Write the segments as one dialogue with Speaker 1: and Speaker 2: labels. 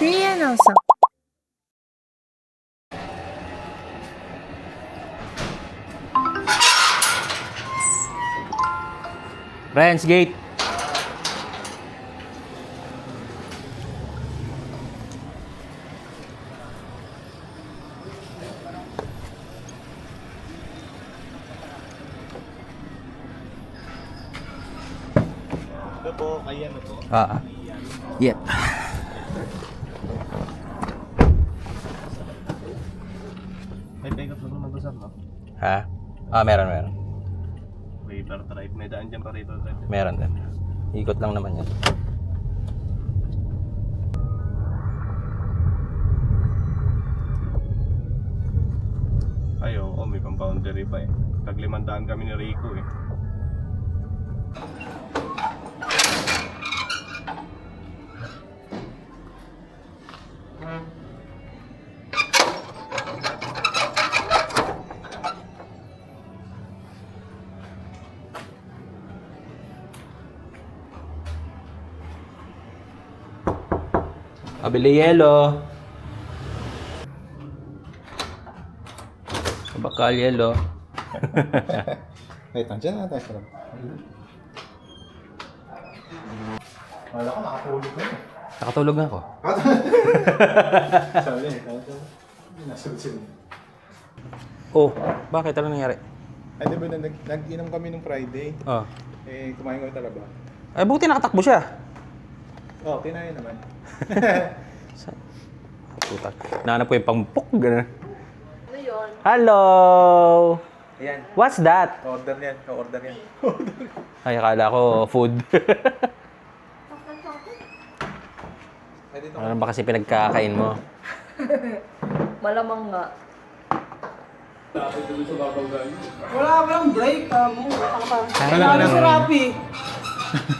Speaker 1: Free and also.
Speaker 2: Friends Gate.
Speaker 3: Ito po, kay ano po?
Speaker 2: Yeah.
Speaker 3: May take up na naman basar, no?
Speaker 2: Ha? Meron.
Speaker 3: Paper drive. May daan dyan pa rito.
Speaker 2: Meron din. Ikot lang naman yan.
Speaker 3: Ay, oo, may pang-boundary pa eh. Tag-500 kami ni Rico eh.
Speaker 2: Pabili yelo. Bakal yelo.
Speaker 4: Wait, nandiyan na tayo. Wala ko, nakatulog na eh.
Speaker 2: Nakatulog na ako.
Speaker 4: Sabi niya, nasunod.
Speaker 2: Oh, bakit? Ano nangyari?
Speaker 4: Ay, di ba nag-inom kami nung Friday?
Speaker 2: Oh.
Speaker 4: Eh, kumain kami talaga.
Speaker 2: Ay, buti nakatakbo siya.
Speaker 4: Oh, kinain naman.
Speaker 2: Puta. Nahanap ko yung pangpok. Gano'n.
Speaker 1: Ano yun?
Speaker 2: Hello!
Speaker 4: Ayan,
Speaker 2: What's that?
Speaker 4: order yan. Order yan.
Speaker 2: Ay, akala ko food.
Speaker 4: Ay, dito.
Speaker 2: Ano ba kasi pinagkakain mo?
Speaker 1: Malamang nga.
Speaker 5: Wala bang break mo?
Speaker 2: Ay,
Speaker 5: Tinalo si Rappi.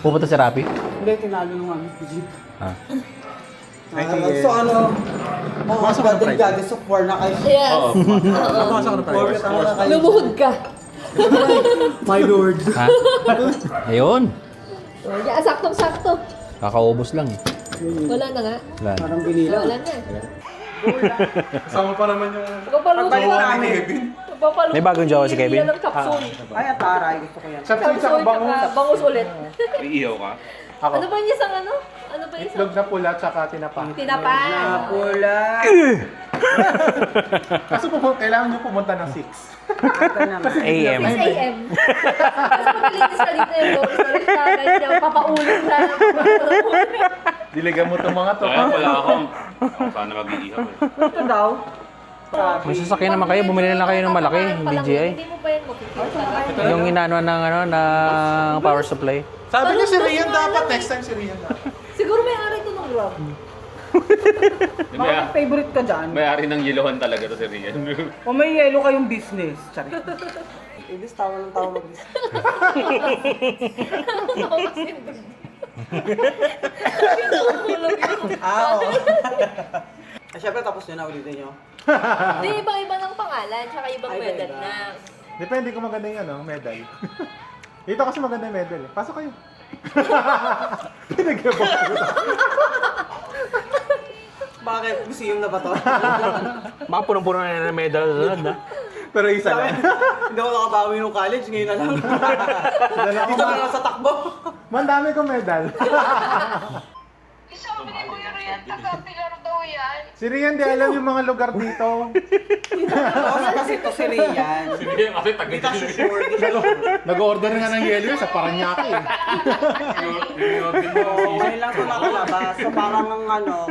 Speaker 2: Pupunta si Rappi?
Speaker 5: Hindi, tinalo nung ano.
Speaker 2: Ah.
Speaker 5: So ano, mga goddess of war na kayo.
Speaker 1: Yes. Lumuhod ka.
Speaker 5: My lord.
Speaker 2: Ha? Ayun.
Speaker 1: Yeah, saktong-sakto.
Speaker 2: Kakaubos lang eh.
Speaker 1: Wala na nga.
Speaker 2: Wala.
Speaker 5: Parang binila.
Speaker 1: Wala na.
Speaker 4: Kasama pa naman yung...
Speaker 1: Papaluto
Speaker 5: Pagbalik
Speaker 1: ka.
Speaker 5: namin.
Speaker 1: Papaluto.
Speaker 2: May bagong jowa si Kevin?
Speaker 1: Yan ang kapsul.
Speaker 5: Ay, ataray. Gusto ko yan.
Speaker 4: Sapsoy sa
Speaker 1: Kapsul
Speaker 4: bangus.
Speaker 1: tsaka bangus ulit.
Speaker 3: Iihaw ka?
Speaker 4: Ako.
Speaker 1: Ano ba yung isang ano? Ano ba yung isang?
Speaker 4: Itlog na pula tsaka tinapa.
Speaker 1: Tinapan.
Speaker 5: Napula.
Speaker 4: Kaso kailangan nyo pumunta ng 6.
Speaker 5: Ata naman.
Speaker 2: AM.
Speaker 1: 6 a.m. Mas malinis na dito yung doors na rin na ganyan. Papaulit na.
Speaker 4: Diligan mo itong mga to.
Speaker 3: Kaya wala akong paano mag-iihaw eh.
Speaker 5: Ito daw.
Speaker 2: May sasakyan naman kayo. Bumili na lang kayo ng malaki. DJI.
Speaker 1: Hindi mo pa yan makikita.
Speaker 2: Yung inaano ng, ano, ng power supply.
Speaker 4: Sabi niya si Rian dapat. Next time si Rian dapat.
Speaker 1: Siguro may ari ito ng grab.
Speaker 5: Bakit favorite ka dyan?
Speaker 3: May-ari ng yilohan talaga to si Rian.
Speaker 5: O may yelo kayong business. Charit. Ibig tawa ng tawa mag-business. Oo. Siyempre tapos nyo na ulitin nyo.
Speaker 1: Hindi, ibang-iba ng pangalan, tsaka ibang
Speaker 5: Ay,
Speaker 1: medal
Speaker 5: iba.
Speaker 1: na.
Speaker 4: Depende kung maganda yung medal. Dito kasi maganda yung medal eh. Pasok kayo. Pinagyabang ko.
Speaker 5: Bakit? Museum na ba to?
Speaker 2: Baka punong-puno na ng medal sa sunod na.
Speaker 4: Pero isa lang.
Speaker 5: Hindi ako nakabawi nung college, ngayon na lang. Dito na lang sa takbo.
Speaker 4: Mandami kong medal.
Speaker 6: Sabi ni Kuya Rian, taga-Pilar daw yan.
Speaker 4: Si Rian di alam yung mga lugar dito.
Speaker 5: Kasi ito si Rian.
Speaker 3: Kasi
Speaker 5: Hindi ka sure.
Speaker 4: Nag-order nga ng yelo sa Paranaque eh.
Speaker 5: Ngayon lang ito nakalabas. So parang ang ano,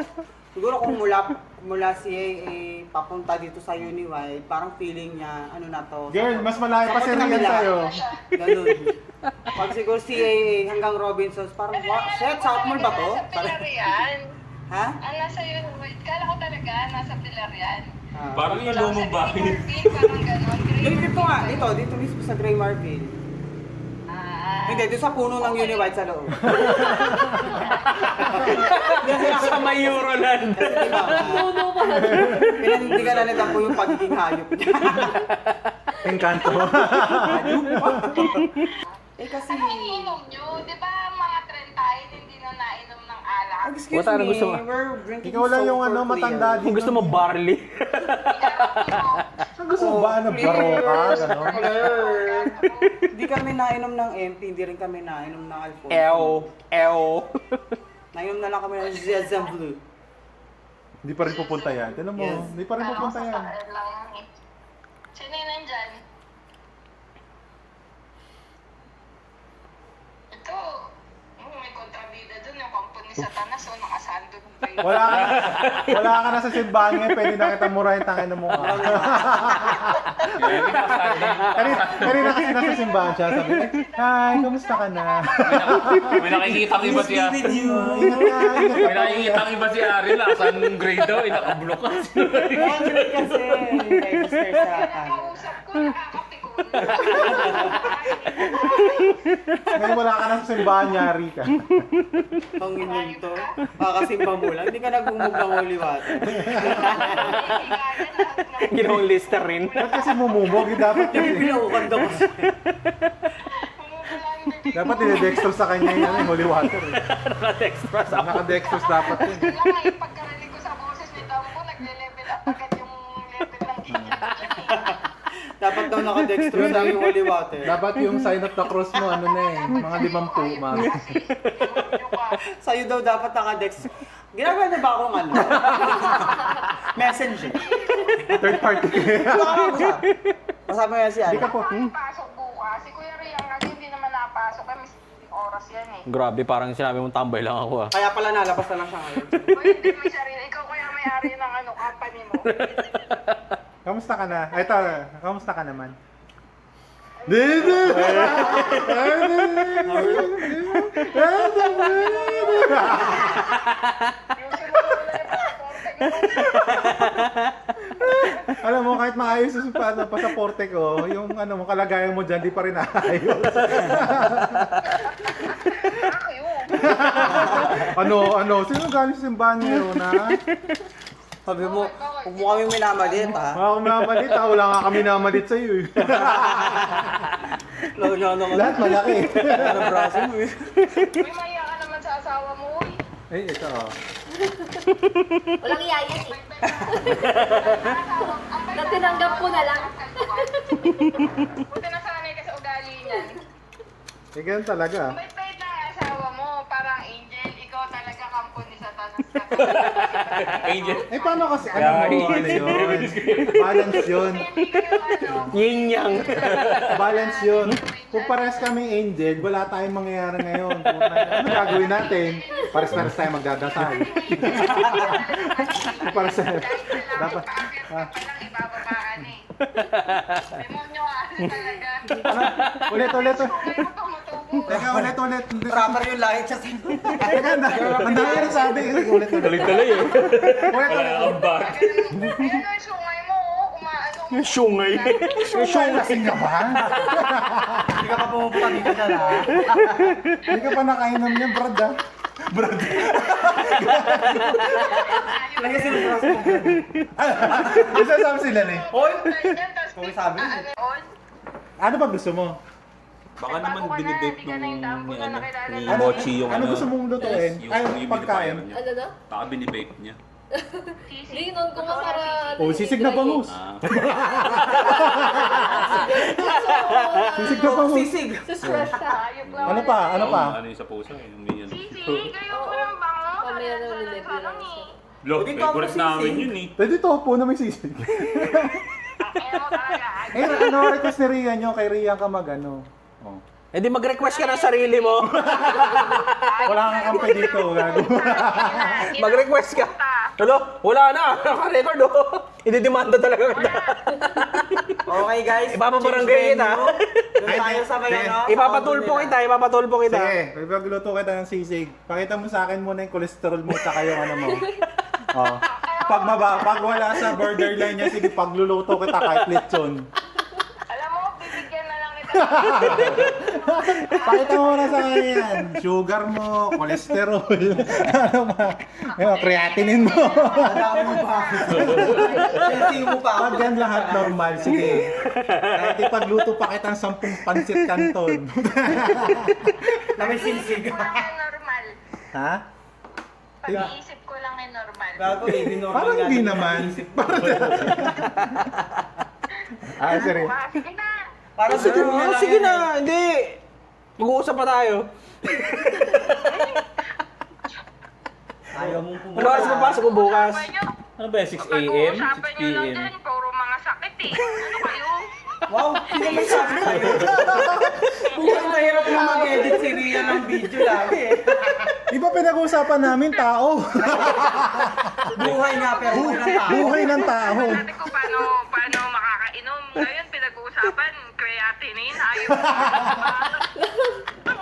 Speaker 5: siguro kung mula CAA papunta dito sa Uniwide, parang feeling niya, ano na to.
Speaker 4: Girl, mas malayo pa si Rian sa'yo.
Speaker 5: Ganun. Pag siguro CAA hanggang Robinsons, parang, shit, South Mall ba to?
Speaker 6: Nasa Pilar yan.
Speaker 5: Ha?
Speaker 6: Nasa yun, wait, kala ko talaga, nasa Pilar yan.
Speaker 3: Parang yung lumang bahay.
Speaker 6: Parang ganon.
Speaker 5: Dito nga, dito mismo sa Gray Marville. Hindi, doon sa puno ng Uniwide sa loob.
Speaker 2: Sa may Euroland.
Speaker 1: Puno pa.
Speaker 5: Pinanindigan na nila po yung pagiging hayop niya.
Speaker 4: Encanto.
Speaker 5: Kasi...
Speaker 6: Ano iniinom nyo? Di ba mga trend tayo, hindi na nainom ng alak?
Speaker 5: Excuse
Speaker 2: Wala na
Speaker 5: me,
Speaker 2: gusto mo.
Speaker 5: we're drinking
Speaker 4: Ikaw lang
Speaker 5: so
Speaker 4: yung
Speaker 5: for
Speaker 4: ano,
Speaker 5: clear.
Speaker 4: matanda
Speaker 2: Kung
Speaker 4: dito.
Speaker 2: gusto mo barley.
Speaker 4: Ang gusto mo ba? Ano, baroka? Gano'n?
Speaker 5: Clear. Hindi kami nainom ng empty, hindi rin kami nainom ng alcohol. Nainom na lang kami ng Zezem Blue.
Speaker 4: Hindi pa rin pupunta yan. Tignan mo,
Speaker 5: Yes.
Speaker 4: hindi pa rin pupunta yan.
Speaker 6: lang yan eh. Sino yung nandyan? Ito, may kontrabida dun, yung company sa Tanas, o nakasandog pa yun.
Speaker 4: Wala ka na sa simbahan ngayon, pwede na kita murahin tangin mo ka. Kanina kasi nasa simbahan siya, sabi niya, hi, kamusta ka na?
Speaker 2: May nakikitang iba si Ari.
Speaker 4: Ingat ka, ingat
Speaker 2: May
Speaker 4: ka.
Speaker 2: nakikitang iba si Ari lang. Saan grade daw? Nakablock ka.
Speaker 5: Hundred kasi register sa akin.
Speaker 6: Nakausap ko, nakakapikon.
Speaker 4: Ngayon wala ka na sa simbahan, yari ka.
Speaker 5: Panginoon to. Kakasimba mo lang, hindi ka nagmumug ng holy water.
Speaker 2: Ginawang lister rin.
Speaker 4: Ba't kasi mumumog? Dapat kasi.
Speaker 5: Pinaukan daw kasi.
Speaker 4: Dapat dinidextrose sa kanya yung ano, holy water.
Speaker 2: Naka-express ako.
Speaker 4: Naka-dextrose dapat yun.
Speaker 6: Lang eh, pagkarinig ko sa boses ni Tambo, nagle-level up agad yung level ng ginya ko dyan eh.
Speaker 5: Dapat daw nakadextrose lang yung holy water.
Speaker 4: Dapat yung sign of the cross mo, ano na eh, mga 5 mga.
Speaker 5: Sa'yo daw dapat nakadextrose. Ginagawa na ba akong ano? Messenger.
Speaker 4: Third party.
Speaker 5: Kasama yan si
Speaker 4: Hindi
Speaker 5: ano.
Speaker 4: ka po.
Speaker 6: Pasok bukas. Si Kuya Rian kasi hindi naman napasok. Kami oras yan eh.
Speaker 2: Grabe, parang sinabi mong tambay lang ako ah.
Speaker 5: Kaya pala nalabas na lang siya ngayon.
Speaker 6: O hindi may sarili. Ikaw kuya may-ari ng ano, company mo.
Speaker 4: Kamusta ka na? Ito, kamusta ka naman? Dito!
Speaker 6: Ayusin mo muna yung passport ko.
Speaker 4: Alam mo, kahit maayos yung pasaporte ko, yung ano mo, kalagayan mo dyan, di pa rin naayos.
Speaker 6: Kayo.
Speaker 4: Ano? Sino galing sa simbahan ngayon, ha?
Speaker 5: Sabi mo, huwag mo kami minamalit ha.
Speaker 4: Wala kang namalit, ha? Wala nga kami namalit sa'yo, eh. Lahat malaki.
Speaker 5: Ano braso mo eh.
Speaker 6: Uy, maya ka naman sa asawa mo. Uy.
Speaker 4: Ay, ito, oh.
Speaker 1: Walang iyaya eh.
Speaker 6: Ang bait
Speaker 1: Natinanggap ko na lang.
Speaker 6: Buti nasanay ka sa ugali niyan.
Speaker 4: Eh, ganun talaga.
Speaker 6: Ang bait-bait na ang asawa mo. Parang angel. Ikaw talaga company sa tanas ka.
Speaker 2: Angel.
Speaker 4: Eh, paano kasi, alam mo, ano yun? Balance yun.
Speaker 2: Yin-yang.
Speaker 4: Balance yun. Kung pares kaming angel, wala tayong mangyayari ngayon. Ano gagawin natin? Pares-pares tayo magdadasal. Pares dapat.
Speaker 6: Palang ibababaan eh. Demonyo ano talaga.
Speaker 4: Ulit.
Speaker 6: Ngayon mo tumutubo.
Speaker 4: Teka, ulit.
Speaker 5: Proper yung lahit sa sino.
Speaker 4: Teka, ang dami na sabi. Ulit.
Speaker 2: Tuloy-tuloy eh.
Speaker 4: Ulit.
Speaker 6: Ayan o, yung sungay mo, oh, umaano mo.
Speaker 2: Sungay.
Speaker 4: Lasing ka ba?
Speaker 5: Hindi ka pa pumupunta dito dyan ha.
Speaker 4: Hindi ka pa nakainom niya, Brad, ha?
Speaker 5: Lagi sila braso mo.
Speaker 4: Isa sabi sila ni.
Speaker 5: Hoy!
Speaker 6: Kung
Speaker 5: sabi.
Speaker 4: Ano ba gusto mo?
Speaker 7: Baka naman binibape ni
Speaker 4: Ano,
Speaker 7: Mochi yung
Speaker 4: ano gusto mong lutuin?
Speaker 7: yung
Speaker 4: Ay,
Speaker 7: yung
Speaker 4: pagkain.
Speaker 7: binibayaran niya.
Speaker 1: Ano na?
Speaker 7: Baka binibape niya.
Speaker 1: Hindi, nun ko nga para...
Speaker 4: Oh, sisig na bangus.
Speaker 7: Ah,
Speaker 4: Sisig na bangus.
Speaker 5: Sisig!
Speaker 1: Sustress ka.
Speaker 4: Ano pa? Ano pa?
Speaker 7: Ano yung sa puso eh. Yung ganyan.
Speaker 6: Sisi, kayo ko ng bango.
Speaker 1: Mamaya na ulit.
Speaker 7: Lo,
Speaker 5: Hindi
Speaker 7: favorite
Speaker 5: tapos
Speaker 7: namin
Speaker 5: sisig.
Speaker 7: yun eh.
Speaker 4: Pwede topo na may sisig.
Speaker 6: Ano mo talaga?
Speaker 4: Eh, ano request ni Rian nyo? Kay Rian ka mag-ano? Oh.
Speaker 2: Eh di mag-request ka ng sarili mo.
Speaker 4: Wala kang kampi dito, gago.
Speaker 2: Mag-request ka. Hello? Wala na. Naka-record oh. Ididemanda talaga kita.
Speaker 5: Okay guys.
Speaker 2: Ipapabarangay kita.
Speaker 5: Doon tayo sa may ano.
Speaker 2: Ipapatulpo kita.
Speaker 4: Sige, pagluto kita ng sisig. Pakita mo sa akin muna yung cholesterol mo tsaka yung ano mo. Oh. Pag wala sa borderline niya, sige, pagluluto kita kahit lechon.
Speaker 6: Alam mo, bibigyan na lang kita.
Speaker 4: Pakita mo na sa akin yan. Sugar mo, cholesterol, ano ba? Yung creatinine mo.
Speaker 5: Madami mo pa. Sensing mo pa.
Speaker 4: Pag yan lahat normal, sige. Kahit ipagluto pa kitang 10 pansit canton.
Speaker 5: Na may sinsig.
Speaker 6: Normal.
Speaker 4: Ha?
Speaker 6: Pag-iisip ko lang ay normal.
Speaker 5: Gago eh, binormal
Speaker 4: Parang
Speaker 5: nga
Speaker 4: hindi
Speaker 5: din
Speaker 4: naman.
Speaker 5: naisip ko.
Speaker 4: Ah, sorry.
Speaker 6: Sige na.
Speaker 5: Parang
Speaker 2: Sige
Speaker 5: siguro
Speaker 2: na,
Speaker 5: lang
Speaker 2: sige
Speaker 5: yan
Speaker 2: na.
Speaker 5: eh.
Speaker 2: Hindi. Mag-uusap pa tayo.
Speaker 5: Ayaw mong
Speaker 2: Ano
Speaker 5: pumunta.
Speaker 2: oras papasok mo bukas?
Speaker 6: Usapan nyo.
Speaker 7: Ano ba, 6 a.m.? 6
Speaker 6: Pag-uusapan nyo lang
Speaker 7: p.m.?
Speaker 6: dyan, puro mga sakit eh. Ano kayo?
Speaker 5: Wow, sino may sabi sa'yo? Mukhang mahirap na mag-edit si Ria ng video lagi eh.
Speaker 4: Di ba pinag-uusapan namin tao?
Speaker 5: Buhay nga pero buhay ng tao.
Speaker 4: Buhay ng tao.
Speaker 6: Sabi ko, paano makakainom? Ngayon, pinag-uusapan, creatinine, ayaw mo.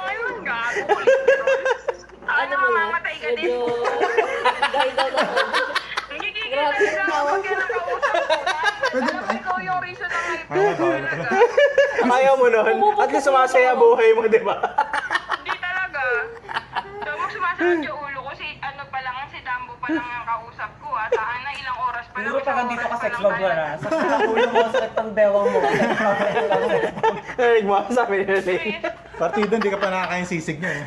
Speaker 6: Ayun, gago. Ano, mamamatay ka din.
Speaker 1: Medyo dahil daw na
Speaker 6: Nagigigil
Speaker 1: Grabe yung
Speaker 6: talaga
Speaker 1: tawa.
Speaker 6: pag yan ang kausap ko. Alam mo, ikaw yung reason ng life ko talaga.
Speaker 2: Ayaw mo nun. At least sumasaya buhay mo, di ba?
Speaker 6: Hindi talaga. So, mo sumasagot yung ulo ko. Si, ano pa lang, si Dambo pa lang ang kausap ko. Saan na ilang oras pa lang.
Speaker 5: Siguro pag
Speaker 6: isang
Speaker 5: andito
Speaker 6: oras
Speaker 5: ka
Speaker 6: pa
Speaker 5: sex
Speaker 6: lang
Speaker 5: love
Speaker 6: tayo.
Speaker 5: na, sakit ang ulo mo, sakit ang bewang mo.
Speaker 2: Ay, mo, sabi nila
Speaker 6: Please.
Speaker 4: Partido, hindi ka pa nakakain sisig niya eh.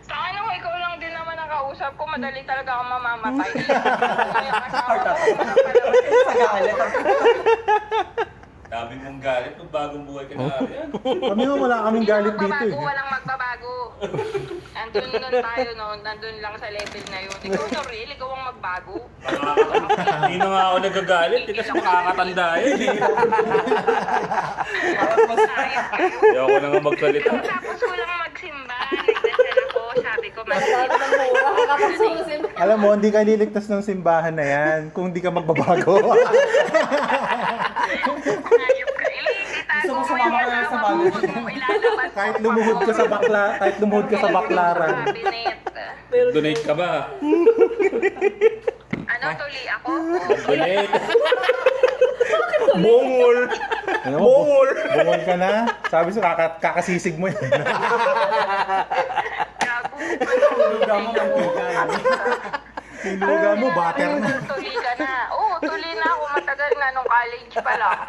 Speaker 6: Saan ako, ikaw lang din naman ang kausap ko. Madali talaga ako mamamatay. Yung asawa ko, wala pa naman.
Speaker 5: Sa galit.
Speaker 7: Dami mong galit kung bagong buhay ka na yan.
Speaker 4: Kami mo, wala kaming galit dito eh.
Speaker 6: Magbabago, walang magbabago. Andun nun tayo noon, nandun lang sa level na yun. Ikaw na real, ikaw ang magbago.
Speaker 7: Hindi na nga ako nagagalit eh, kasi makakatanda yan eh.
Speaker 6: Sayang kayo.
Speaker 7: Hindi ako na nga magsalita.
Speaker 6: Tapos ko lang magsimba, nagdasal ako, sabi ko,
Speaker 1: Nakakalo ng mura. Nakakasusin.
Speaker 4: Alam mo, hindi ka liligtas ng simbahan na yan kung hindi ka magbabago.
Speaker 6: Hayop ka.
Speaker 5: Gusto mo sumama ka na sa bago.
Speaker 4: kahit lumuhod ka sa bakla, kahit lumuhod ka sa baklaran.
Speaker 6: Cabinet.
Speaker 7: Donate ka ba?
Speaker 6: Ano, tuli ako?
Speaker 7: Donate.
Speaker 2: Bungol.
Speaker 4: Ano,
Speaker 2: Bungol.
Speaker 4: bungol ka na. Sabi ko, kakasisig mo yan.
Speaker 6: Gago.
Speaker 5: Luga mo, mantika.
Speaker 4: Hinuga mo, butter na.
Speaker 6: Tuli ka na. Oo, tuli na ako matagal na nung college pa lang.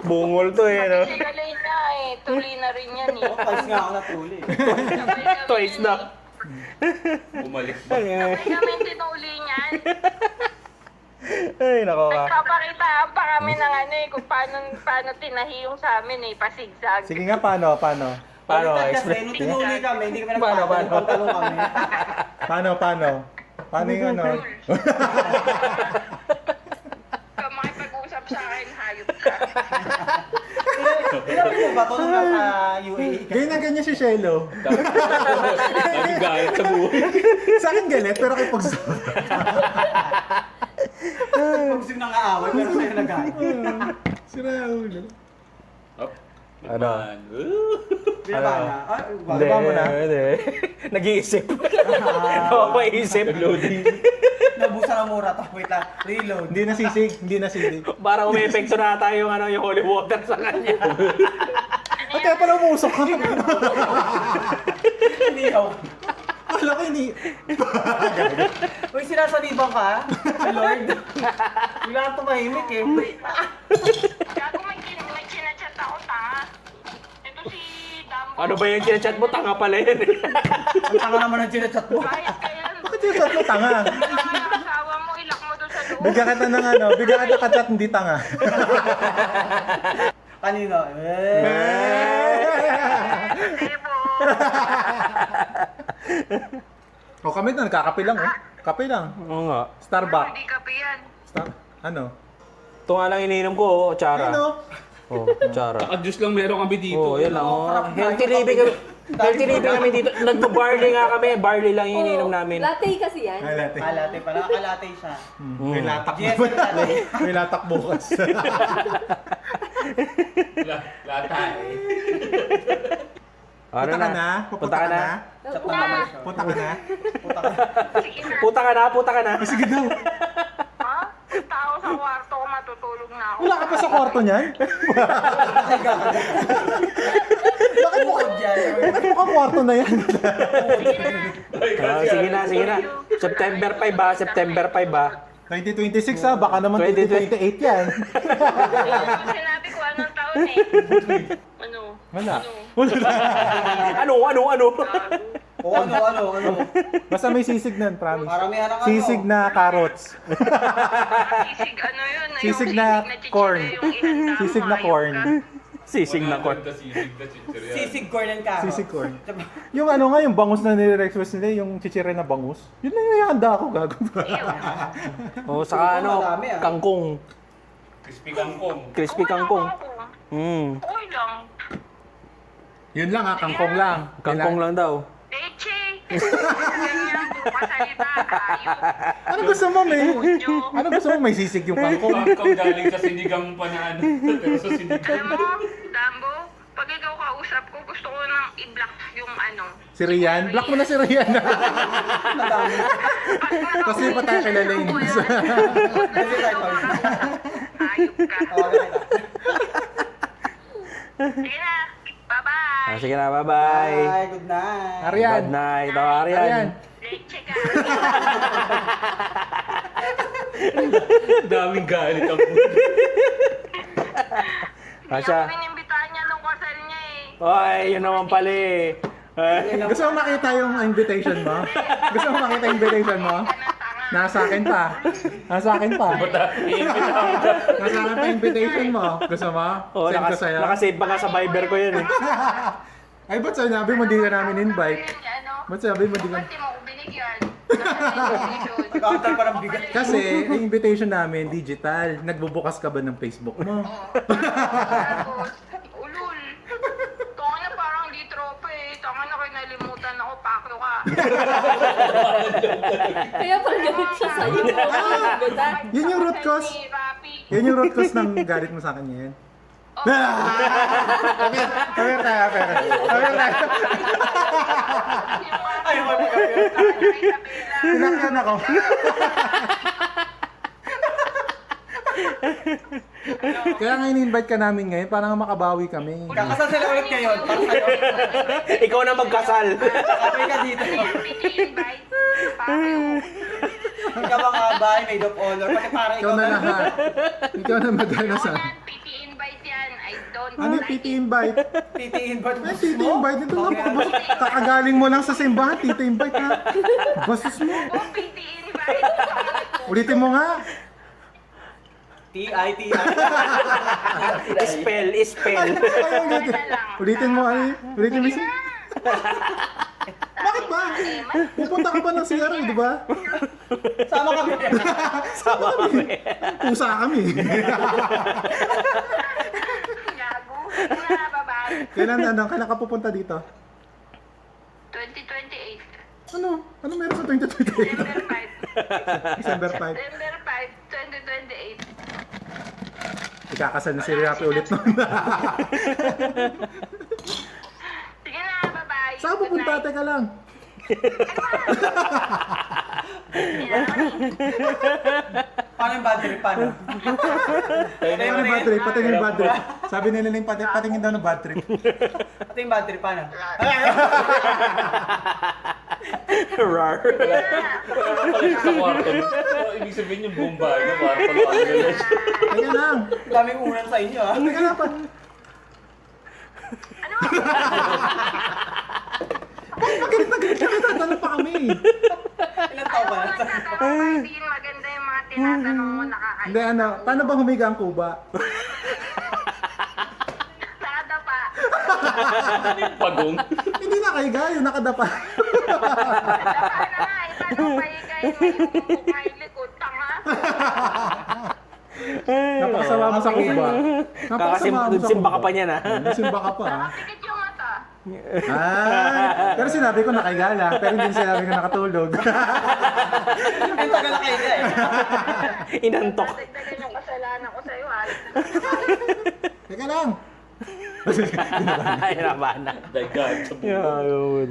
Speaker 2: Bungol to eh, no?
Speaker 6: Sigalay na eh. Tuli na rin yan eh.
Speaker 5: Twice nga ako natuli.
Speaker 2: Twice na.
Speaker 7: Bumalik ba?
Speaker 6: Sabay kami tinuli niyan.
Speaker 2: Ay, nako ka.
Speaker 6: Nagpapakitaan pa kami ng ano eh, kung paano tinahi yung sa amin eh, pasigsag.
Speaker 4: Sige nga, paano?
Speaker 2: Paano?
Speaker 5: Kasi
Speaker 2: Explain.
Speaker 5: nung tinuli kami, hindi kami
Speaker 2: Paano, paano?
Speaker 5: nagpapantalong kami.
Speaker 4: Paano? Paano yung ano?
Speaker 6: Ikaw makipag-usap sa akin, hayop ka.
Speaker 5: Ilabi mo ba ito nung nasa UAE ka?
Speaker 4: Ganyan na ganyan si Shelo.
Speaker 7: Dami galit sa buhay.
Speaker 4: Sa akin galit, pero kay Pugso.
Speaker 5: Pag sino nang aaway, pero sa'yo nagalit.
Speaker 4: Sira ulo.
Speaker 7: Up.
Speaker 2: Ano?
Speaker 7: Man. Woo!
Speaker 5: Binaba na. Ah,
Speaker 2: Hindi,
Speaker 4: Baba mo na.
Speaker 2: hindi. Nag-iisip. Napapaisip.
Speaker 7: Loading.
Speaker 5: Nabusa ng mura. Wait lang. Reload.
Speaker 4: Hindi na sisig, hindi na sisig.
Speaker 2: Parang umepekto na ata yung, ano, yung holy water sa kanya.
Speaker 4: At kaya pala umusok ka.
Speaker 5: Hindi ako.
Speaker 4: Kala ko hindi.
Speaker 5: Uy, sinasaliban ka? Lord. Bigla kang tumahimik eh.
Speaker 6: Gago may kinachat ako, ta. Ito si Dambo.
Speaker 2: Ano ba yung chinachat mo? Tanga pala yan eh.
Speaker 5: Ang tanga naman ang chinachat mo.
Speaker 6: Bayad ka yan.
Speaker 4: Bakit yung shot mo tanga?
Speaker 6: Mga asawa mo, ilak mo doon sa loob.
Speaker 4: Bigyan kita ng ano, bigyan kita kachat, hindi tanga.
Speaker 5: Kanino?
Speaker 6: Debo.
Speaker 4: O kami na, nagkakape lang oh. Kape lang.
Speaker 2: Oo nga.
Speaker 4: Starbucks.
Speaker 6: Hindi ka pa yan.
Speaker 4: Ano?
Speaker 2: Ito nga lang ininom ko, oh, Chara.
Speaker 4: Ano?
Speaker 2: Oh, Chara.
Speaker 7: Naka-juice lang meron kami dito.
Speaker 2: Oh, yan lang. Oh. Healthy living kami. Healthy living kami dito. Nagbo-barley nga kami. Barley lang yung ininom namin.
Speaker 1: Latte kasi yan.
Speaker 4: Ay, latte.
Speaker 5: Kalate pala. Kalate siya.
Speaker 4: May latak
Speaker 5: Yes,
Speaker 4: bukas.
Speaker 5: latte.
Speaker 4: May latak bukas.
Speaker 7: Lata eh.
Speaker 2: Ano
Speaker 4: Punta ka na?
Speaker 2: Punta ka na?
Speaker 5: Chat na naman siya.
Speaker 4: Punta ka na?
Speaker 5: Puta ka.
Speaker 6: Sige na.
Speaker 2: Puta ka na, puta ka na.
Speaker 4: Sige daw.
Speaker 6: Ha? Tao sa kwarto ko, matutulog na ako.
Speaker 4: Wala ka pa sa kwarto niyan?
Speaker 5: Bakit mo dyan?
Speaker 4: Bakit mukhang kwarto na yan?
Speaker 2: Sige na, sige na. September 5 ba? September 5 ba?
Speaker 4: 2026 ah, baka naman
Speaker 2: 2028
Speaker 4: 2028 yan.
Speaker 6: Sinabi ko anong taon eh. Ano?
Speaker 4: Wala.
Speaker 6: Ano?
Speaker 2: Ano?
Speaker 6: Gago.
Speaker 5: O ano.
Speaker 4: Basta may sisig nun, promise.
Speaker 5: Maramihan ng ano.
Speaker 4: Sisig na carrots.
Speaker 6: Sisig ano yun? Yung
Speaker 4: Sisig na corn.
Speaker 6: yung ihanda mo,
Speaker 4: Sisig na
Speaker 6: ayok
Speaker 4: corn.
Speaker 6: ka.
Speaker 2: Sisig na corn.
Speaker 5: Sisig corn and carrot.
Speaker 4: Sisig corn. Yung ano nga, yung bangus na nire-request nila, yung chichire na bangus. Yun lang yung handa ako, gago.
Speaker 2: O, saka ano,
Speaker 5: Madami, ah.
Speaker 2: kangkong.
Speaker 7: Crispy kangkong.
Speaker 2: Crispy kangkong.
Speaker 6: Okay lang.
Speaker 4: Yun lang ha, kangkong lang.
Speaker 2: Kangkong lang daw.
Speaker 6: Leche! Ganyan po kasalita. Ayok.
Speaker 4: Ano gusto mo, may? Ano gusto mo, may sisig yung kangkong?
Speaker 7: Kangkong galing sa sinigang pa na ano. Pero sa sinigang.
Speaker 6: Alam mo, Dambo, pag ikaw kausap ko, gusto ko nang i-block yung ano.
Speaker 4: Si Rian? Block mo na si Rian.
Speaker 5: Madami.
Speaker 4: Kasi pa tayo kilalain.
Speaker 5: Kasi tayo
Speaker 6: Ayok ka.
Speaker 5: Okay.
Speaker 6: Sige na. Bye-bye.
Speaker 2: Sige na, bye-bye.
Speaker 5: Bye, good night.
Speaker 4: Arian.
Speaker 2: Good night. O, Arian.
Speaker 4: Arian.
Speaker 6: Leche ka.
Speaker 7: Daming galit ang
Speaker 6: Hindi
Speaker 2: Asya.
Speaker 6: ako inimbitahan niya nung kasal niya eh.
Speaker 2: Oy, yun naman pala eh.
Speaker 4: Gusto mo makita yung invitation mo? Gusto mo makita yung invitation mo? Nasa akin pa. Nasa akin pa. Nasa akin pa invitation mo. Gusto mo?
Speaker 2: Oh,
Speaker 4: Send ko sa'yo.
Speaker 2: nakasave pa nga sa Viber ko yun eh.
Speaker 4: Ay, ba't sinabi mo di ka namin invite?
Speaker 6: Ano?
Speaker 4: Ba't sinabi mo di ka...
Speaker 6: Ba't di mo ako binigyan?
Speaker 5: Nag-counter pa ng bigat.
Speaker 4: Kasi, ang invitation namin, digital. Nagbubukas ka ba ng Facebook mo?
Speaker 6: Tapos, ulul. Tonga na parang di tropa eh. Tonga na kayo nalimutan ako, paklo ka.
Speaker 1: Kaya pala galit siya sa'yo.
Speaker 4: Yun yung root cause.
Speaker 6: Ni Rapi.
Speaker 4: Yun yung root cause ng galit mo sa akin ngayon. Kami tayo, pero. Kami tayo.
Speaker 5: Ay,
Speaker 4: Pinakyan ako. Kaya nga in-invite ka namin ngayon para nga makabawi kami.
Speaker 5: Kakasal sila ulit ngayon. Para sa'yo.
Speaker 2: Ikaw na magkasal.
Speaker 5: Okay ka dito.
Speaker 6: Piti-invite. Paklo.
Speaker 5: Ikaw ang bahay, maid of honor. Pati parang
Speaker 4: Ikaw na lahat. Ikaw na madalasan.
Speaker 6: Piti-invite yan. I don't
Speaker 4: Ano yung
Speaker 6: like
Speaker 4: PT invite?
Speaker 5: Titi invite mo.
Speaker 4: Ay, PT invite. Ito nga, kakagaling mo lang sa simbahan, PT invite ha. Bastos mo.
Speaker 6: Oh, piti-invite.
Speaker 4: Ulitin mo nga.
Speaker 5: T-I-T-I.
Speaker 2: Spell.
Speaker 4: Ay, ulitin. Ulitin mo, ano? Ulitin mo siya. Bakit ba? Pupunta ka pa ng CR, di ba?
Speaker 5: Sama kami.
Speaker 2: Sama kami.
Speaker 4: Pusa kami.
Speaker 6: Gago. Sige na, bye-bye.
Speaker 4: Kailan ka pupunta dito?
Speaker 6: 2028.
Speaker 4: Ano? Ano meron sa 2028?
Speaker 6: December 5.
Speaker 4: December 5.
Speaker 6: December 5, 2028.
Speaker 4: Ikakasal na si Rapi ulit nun.
Speaker 6: Sige na, bye-bye.
Speaker 4: Saan pupunta?
Speaker 6: Good night.
Speaker 4: Teka lang.
Speaker 5: Paano yung battery? Paano?
Speaker 4: Patingin yung bad trip. Patingin yung bad trip. Sabi nila yung patingin daw ng bad trip.
Speaker 5: Pati yung battery, paano?
Speaker 2: Rar.
Speaker 7: sa kwarto. Ibig sabihin yung buong bahay na kwarto ng Angeles.
Speaker 4: Teka lang.
Speaker 5: Daming ulan sa inyo, ha?
Speaker 4: Teka lang pa. Magalit na galit. Nagtatanong pa kami.
Speaker 5: Ilan taon ka na?
Speaker 6: Hindi maganda yung mga tinatanong mo, nakakain.
Speaker 4: Hindi ano, paano ba humiga ang kuba?
Speaker 6: Nakadapa.
Speaker 7: Pagong.
Speaker 4: Hindi nakahiga, yung nakadapa.
Speaker 6: Nadapa na nga, itanong pa hikayin mo yung bubuk na yung likod, tanga.
Speaker 4: Napakasama mo sa kuba. Napakasama mo sa
Speaker 2: Kakasimba ka
Speaker 4: kuba.
Speaker 2: pa niyan ha.
Speaker 4: Simba ka pa ha.
Speaker 6: Tikit yung mata.
Speaker 4: Ah, pero sinabi ko nakahiga lang, pero hindi sinabi ko nakatulog.
Speaker 5: Ang tagal na kayo eh.
Speaker 2: Inantok.
Speaker 6: Dagdagan yung kasalanan ko sa'yo, ha?
Speaker 4: Teka lang.
Speaker 2: Ay, nabahan na.
Speaker 7: Dagan sa buong.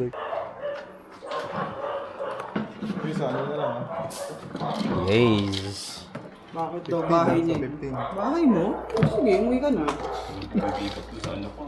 Speaker 4: Bisa, ano na lang
Speaker 2: Yes.
Speaker 5: Bakit daw bahay niya? Bahay mo? Sige, umuwi ka na.
Speaker 7: Bibibot ko sa ano ko.